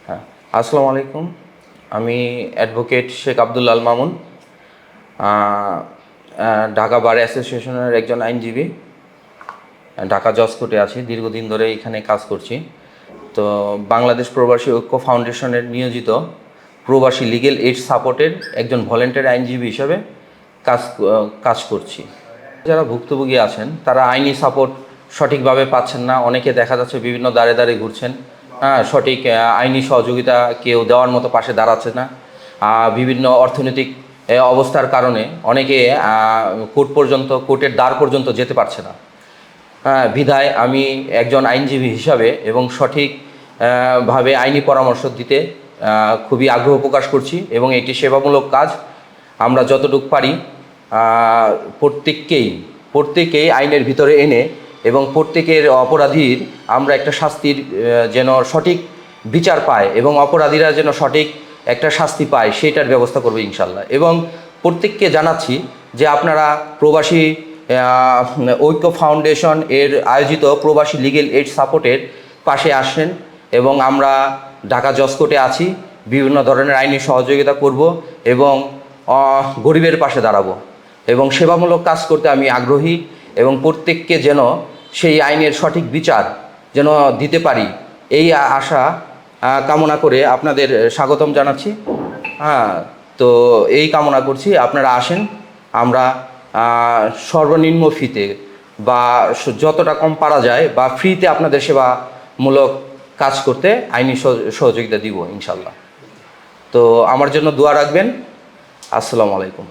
হ্যাঁ, আসসালামু আলাইকুম। আমি অ্যাডভোকেট শেখ আব্দুল আল মামুন, ঢাকা বার অ্যাসোসিয়েশনের একজন আইনজীবী। ঢাকা জজ কোর্টে আছি, দীর্ঘদিন ধরে এখানে কাজ করছি। তো বাংলাদেশ প্রবাসী ঐক্য ফাউন্ডেশনের নিয়োজিত প্রবাসী লিগেল এইড সাপোর্টের একজন ভলেন্টিয়ার আইনজীবী হিসেবে কাজ করছি। যারা ভুক্তভোগী আছেন তারা আইনি সাপোর্ট সঠিকভাবে পাচ্ছেন না। অনেকে দেখা যাচ্ছে বিভিন্ন দাঁড়ে দাঁড়ে ঘুরছেন, হ্যাঁ, সঠিক আইনি সহযোগিতা কেউ দেওয়ার মতো পাশে দাঁড়াচ্ছে না। বিভিন্ন অর্থনৈতিক অবস্থার কারণে অনেকে কোর্টের দ্বার পর্যন্ত যেতে পারছে না। বিধায় আমি একজন আইনজীবী হিসাবে এবং সঠিক ভাবে আইনি পরামর্শ দিতে খুবই আগ্রহ প্রকাশ করছি এবং এটি সেবামূলক কাজ। আমরা যতটুকু পারি প্রত্যেককেই আইনের ভিতরে এনে এবং প্রত্যেকের অপরাধীর আমরা একটা শাস্তির যেন সঠিক বিচার পায় এবং অপরাধীরা যেন সঠিক একটা শাস্তি পায় সেটার ব্যবস্থা করবে ইনশাল্লাহ। এবং প্রত্যেককে জানাচ্ছি যে আপনারা প্রবাসী ঐক্য ফাউন্ডেশন এর আয়োজিত প্রবাসী লিগেল এইড সাপোর্টের পাশে আসেন এবং আমরা ঢাকা জজ কোর্টে আছি, বিভিন্ন ধরনের আইনি সহযোগিতা করব এবং গরিবের পাশে দাঁড়াবো এবং সেবামূলক কাজ করতে আমি আগ্রহী এবং প্রত্যেককে যেন সেই আইনের সঠিক বিচার যেন দিতে পারি এই আশা কামনা করে আপনাদের স্বাগতম জানাচ্ছি। তো এই কামনা করছি আপনারা আসেন, আমরা সর্বনিম্ন ফিতে বা যতটা কম পারা যায় বা ফ্রিতে আপনাদের সেবামূলক কাজ করতে আইনি সহযোগিতা দিব ইনশাল্লাহ। তো আমার জন্য দোয়া রাখবেন। আসসালামু আলাইকুম।